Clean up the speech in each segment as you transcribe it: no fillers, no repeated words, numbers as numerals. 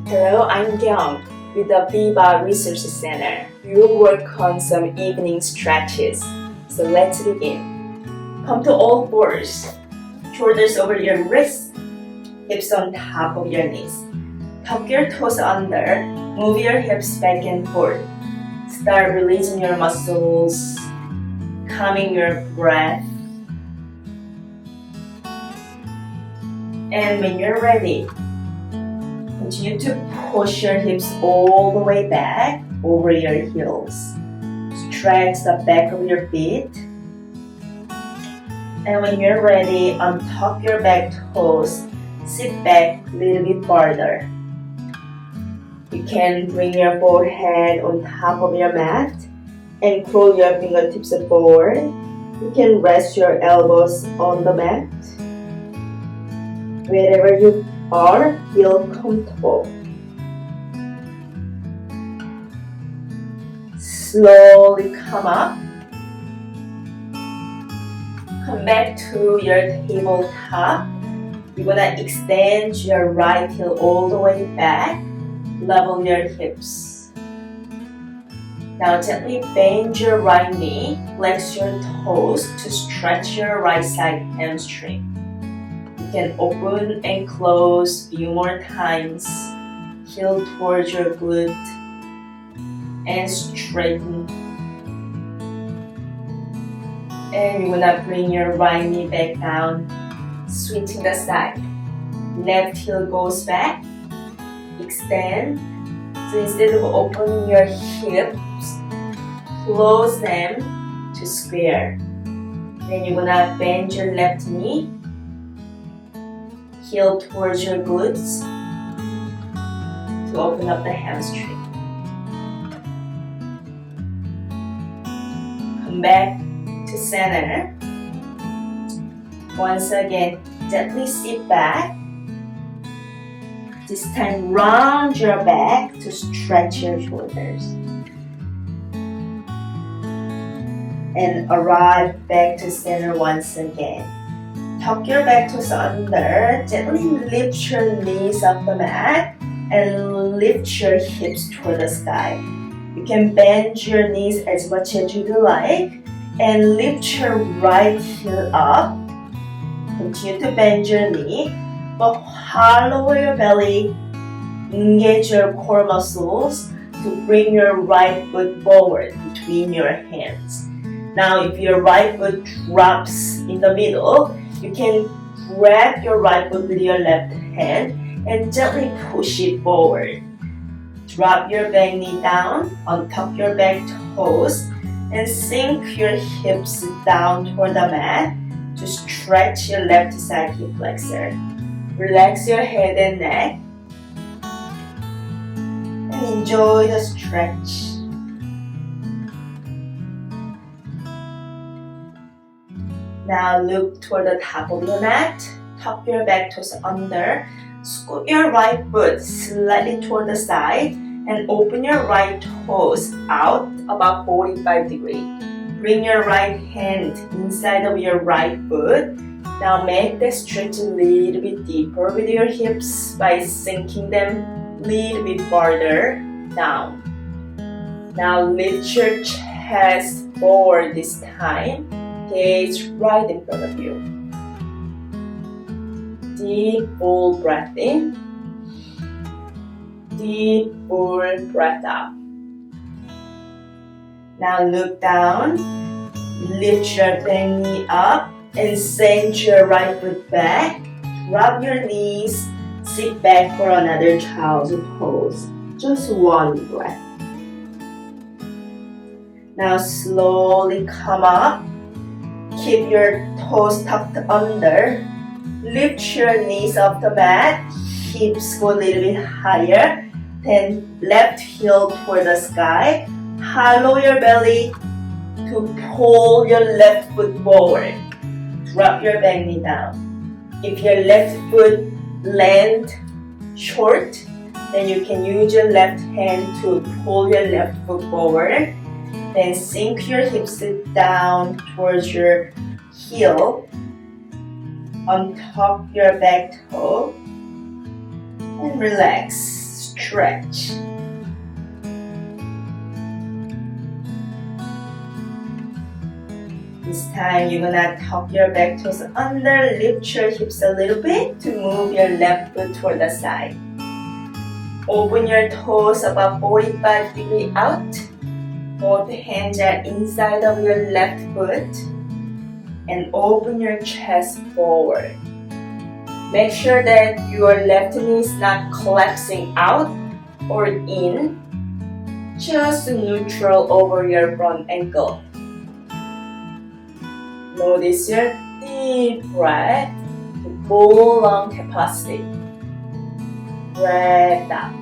Hello, I'm Kyung with the Viva Research Center. We will work on some evening stretches. So let's begin. Come to all fours. Shoulders over your wrists, hips on top of your knees. Tuck your toes under, move your hips back and forth. Start releasing your muscles, calming your breath. And when you're ready, continue to push your hips all the way back over your heels. Stretch the back of your feet. And when you're ready, untuck your back toes. Sit back a little bit farther. You can bring your forehead on top of your mat and curl your fingertips forward. You can rest your elbows on the mat. Wherever you are, feel comfortable. Slowly come up. Come back to your tabletop. You're gonna extend your right heel all the way back. Level your hips. Now gently bend your right knee. Flex your toes to stretch your right side hamstring. You can open and close a few more times. Heel towards your glute and straighten. And you're gonna bring your right knee back down, switching the side. Left heel goes back, extend. So instead of opening your hips, close them to square. Then you're gonna bend your left knee, heel towards your glutes to open up the hamstring. Come back to center. Once again, gently sit back. This time, round your back to stretch your shoulders. And arrive back to center once again. Tuck your back toes under. Gently lift your knees off the mat and lift your hips toward the sky. You can bend your knees as much as you like and lift your right heel up. Continue to bend your knee, but hollow your belly. Engage your core muscles to bring your right foot forward between your hands. Now, if your right foot drops in the middle, you can grab your right foot with your left hand and gently push it forward. Drop your back knee down, untuck your back toes, and sink your hips down toward the mat to stretch your left side hip flexor. Relax your head and neck and enjoy the stretch. Now look toward the top of your mat. Tuck your back toes under. Scoot your right foot slightly toward the side and open your right toes out about 45 degrees. Bring your right hand inside of your right foot. Now make the stretch a little bit deeper with your hips by sinking them a little bit farther down. Now lift your chest forward this time. Gaze right in front of you. Deep, full breath in. Deep, full breath out. Now look down. Lift your back knee up and send your right foot back. Drop your knees. Sit back for another child's pose. Just one breath. Now slowly come up. Keep your toes tucked under. Lift your knees off the mat. Hips go a little bit higher. Then left heel toward the sky. Hollow your belly to pull your left foot forward. Drop your back knee down. If your left foot lands short, then you can use your left hand to pull your left foot forward. Then sink your hips down towards your heel. Untuck your back toe and relax. stretch. This time you're gonna tuck your back toes under, lift your hips a little bit to move your left foot toward the side. Open your toes about 45 degrees out. Both hands are inside of your left foot. And open your chest forward. Make sure that your left knee is not collapsing out or in. Just neutral over your front ankle. Notice your deep breath to full lung capacity. Breath out.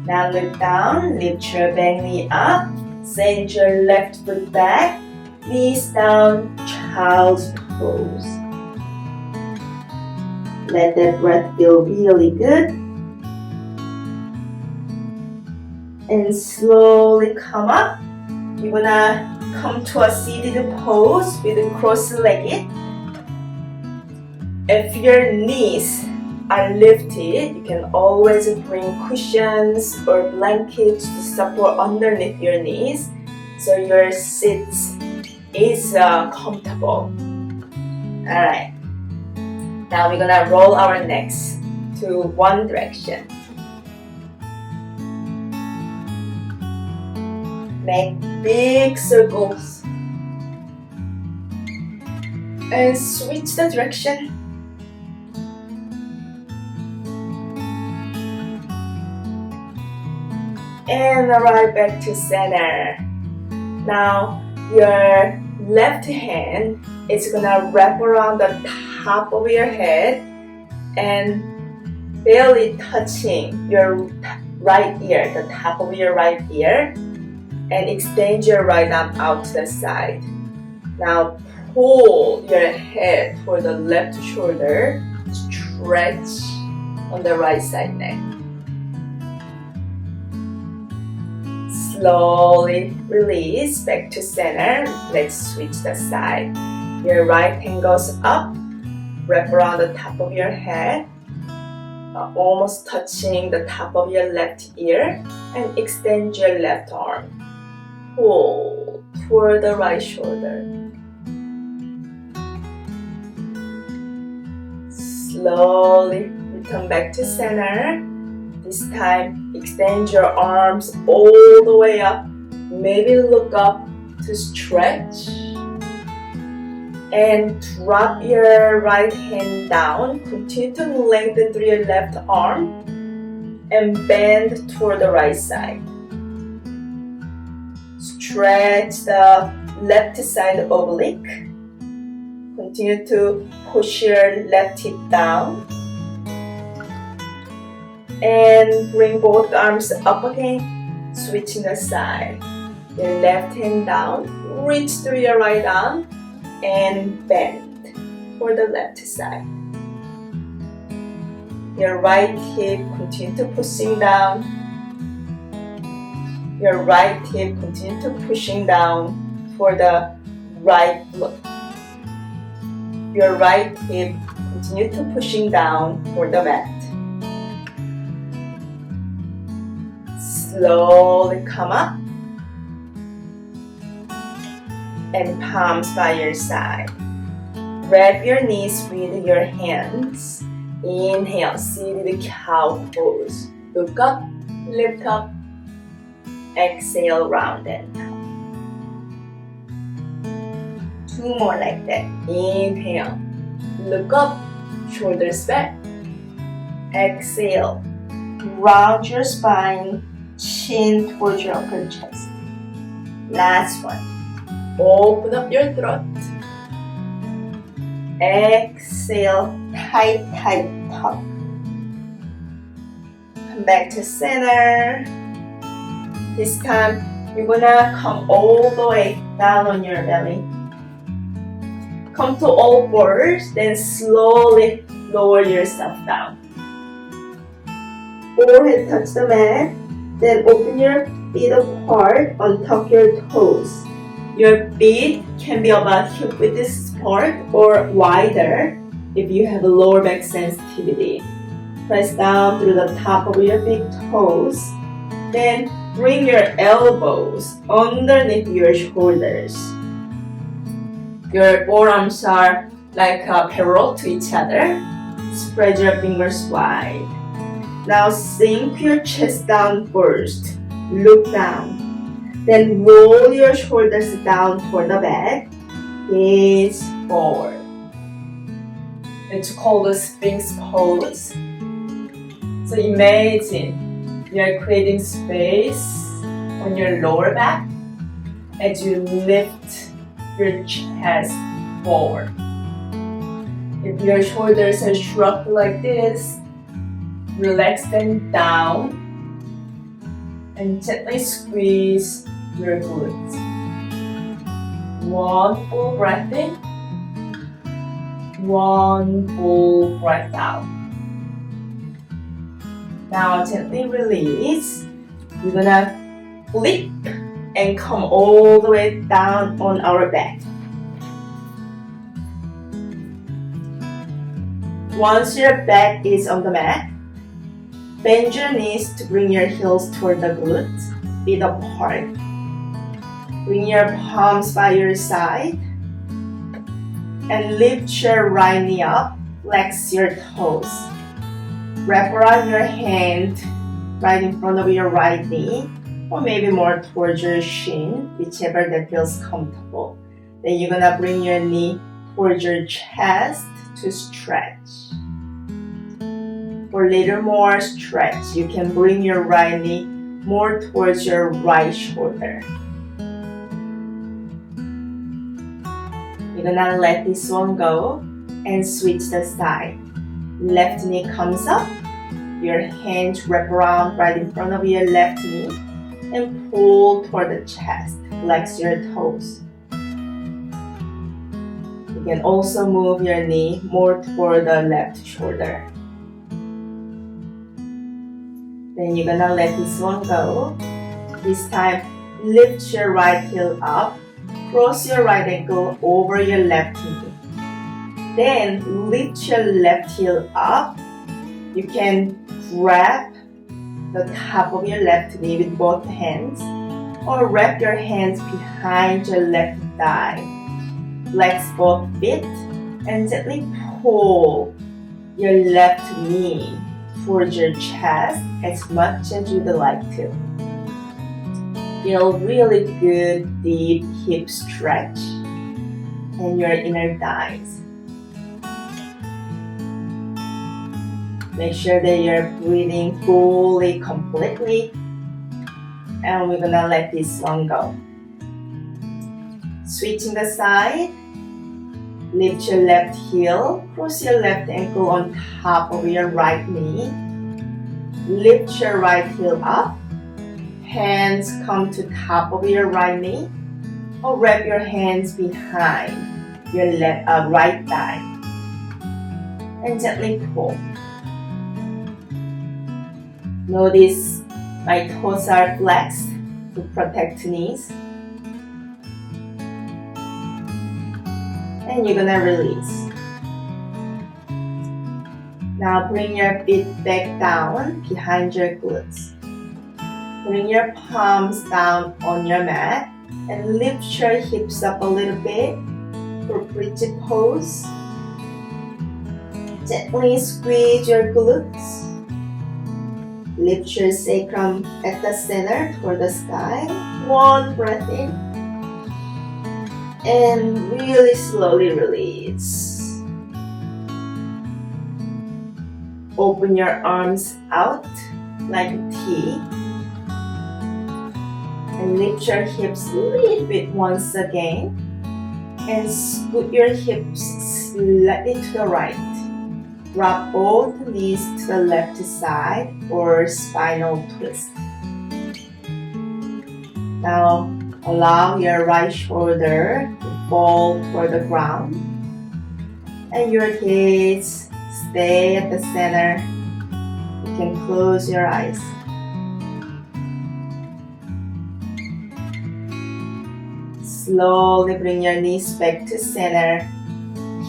Now look down, lift your back knee up, send your left foot back, knees down, child's pose. Let that breath feel really good. And slowly come up. You're gonna come to a seated pose with a cross-legged. If your knees are lifted, you can always bring cushions or blankets to support underneath your knees so your seat is comfortable. Alright, now we're gonna roll our necks to one direction. Make big circles and switch the direction. And arrive back to center. Now your left hand is gonna wrap around the top of your head and barely touching your right ear, the top of your right ear, and extend your right arm out to the side. Now pull your head toward the left shoulder, stretch on the right side neck. Slowly release back to center. Let's switch the side. Your right hand goes up, wrap around the top of your head, almost touching the top of your left ear, and extend your left arm. Pull toward the right shoulder. Slowly return back to center. This time, extend your arms all the way up. Maybe look up to stretch. And drop your right hand down. Continue to lengthen through your left arm. And bend toward the right side. Stretch the left side oblique. Continue to push your left hip down. And bring both arms up again, switching the side. Your left hand down, reach through your right arm, and bend for the left side. Your right hip continue to pushing down. Your right hip continue to pushing down for the right foot. Your right hip continue to pushing down for the mat. Slowly come up and palms by your side. Grab your knees with your hands. Inhale, seated cow pose. Look up, lift up. Exhale, round and down. 2 more like that. Inhale, look up, shoulders back. Exhale, round your spine. Chin towards your upper chest. Last one. Open up your throat. Exhale, tight tuck. Come back to center. This time, you're gonna come all the way down on your belly. Come to all fours, then slowly lower yourself down. Forehead touch the mat. Then open your feet apart, untuck your toes. Your feet can be about hip width apart or wider if you have a lower back sensitivity. Press down through the top of your big toes. Then bring your elbows underneath your shoulders. Your forearms are like parallel to each other. Spread your fingers wide. Now sink your chest down first. Look down. Then roll your shoulders down toward the back. Gaze forward. It's called the Sphinx pose. So imagine you're creating space on your lower back as you lift your chest forward. If your shoulders are shrugged like this, relax them down and gently squeeze your glutes. One full breath in, one full breath out. Now gently release. We're gonna flip and come all the way down on our back. Once your back is on the mat, bend your knees to bring your heels toward the glutes, feet apart. Bring your palms by your side and lift your right knee up, flex your toes. Wrap around your hand right in front of your right knee, or maybe more towards your shin, whichever that feels comfortable. Then you're gonna bring your knee towards your chest to stretch. For a little more stretch, you can bring your right knee more towards your right shoulder. You're gonna let this one go and switch the side. Left knee comes up, your hands wrap around right in front of your left knee and pull toward the chest. Flex your toes. You can also move your knee more toward the left shoulder. Then you're gonna let this one go. This time, lift your right heel up, cross your right ankle over your left knee. Then lift your left heel up. You can grab the top of your left knee with both hands or wrap your hands behind your left thigh. Flex both feet and gently pull your left knee towards your chest as much as you'd like to. Feel really good deep hip stretch in your inner thighs. Make sure that you're breathing fully, completely, and we're gonna let this one go. Switching the side, lift your left heel, cross your left ankle on top of your right knee, lift your right heel up, hands come to top of your right knee, or wrap your hands behind your right thigh, and gently pull. Notice my toes are flexed to protect knees. And you're gonna release. Now bring your feet back down behind your glutes. Bring your palms down on your mat and lift your hips up a little bit for bridget pose. Gently squeeze your glutes. Lift your sacrum at the center toward the sky. One breath in. And really slowly release. Open your arms out like a T. And lift your hips a little bit once again. And scoot your hips slightly to the right. Drop both knees to the left side or spinal twist. Now allow your right shoulder to fall toward the ground. And your gaze stay at the center. You can close your eyes. Slowly bring your knees back to center.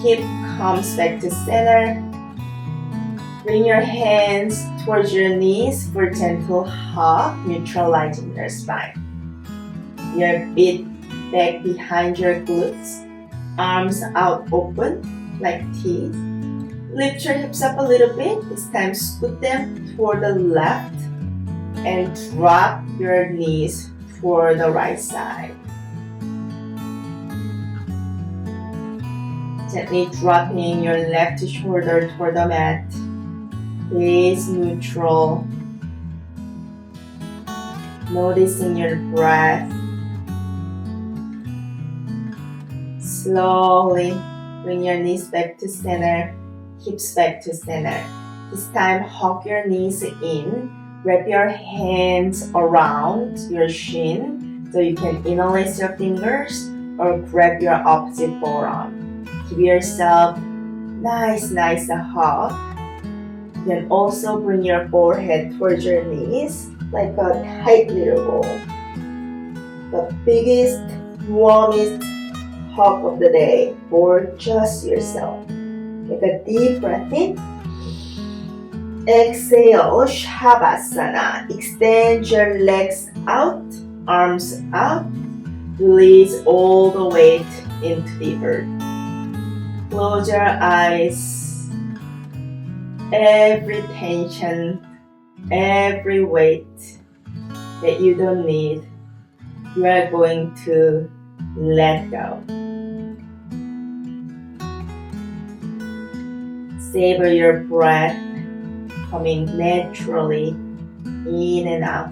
Hip comes back to center. Bring your hands towards your knees for gentle hug, neutralizing your spine. Your feet back behind your glutes, arms out open like teeth. Lift your hips up a little bit. This time scoot them toward the left and drop your knees toward the right side. Gently dropping your left shoulder toward the mat. Gaze neutral. Noticing your breath. Slowly bring your knees back to center, hips back to center. This time hug your knees in. Wrap your hands around your shin so you can interlace your fingers or grab your opposite forearm. Give yourself nice hug. You can also bring your forehead towards your knees like a tight little ball. The biggest, warmest hug of the day for just yourself. Take a deep breath in. Exhale, Shavasana. Extend your legs out, arms out. Release all the weight into the earth. Close your eyes. Every tension, every weight that you don't need, you are going to let go. Savor your breath coming naturally in and out.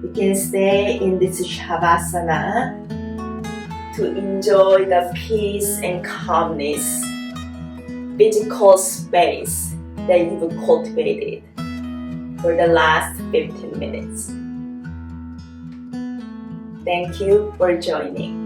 You can stay in this Shavasana to enjoy the peace and calmness, physical space that you've cultivated for the last 15 minutes. Thank you for joining.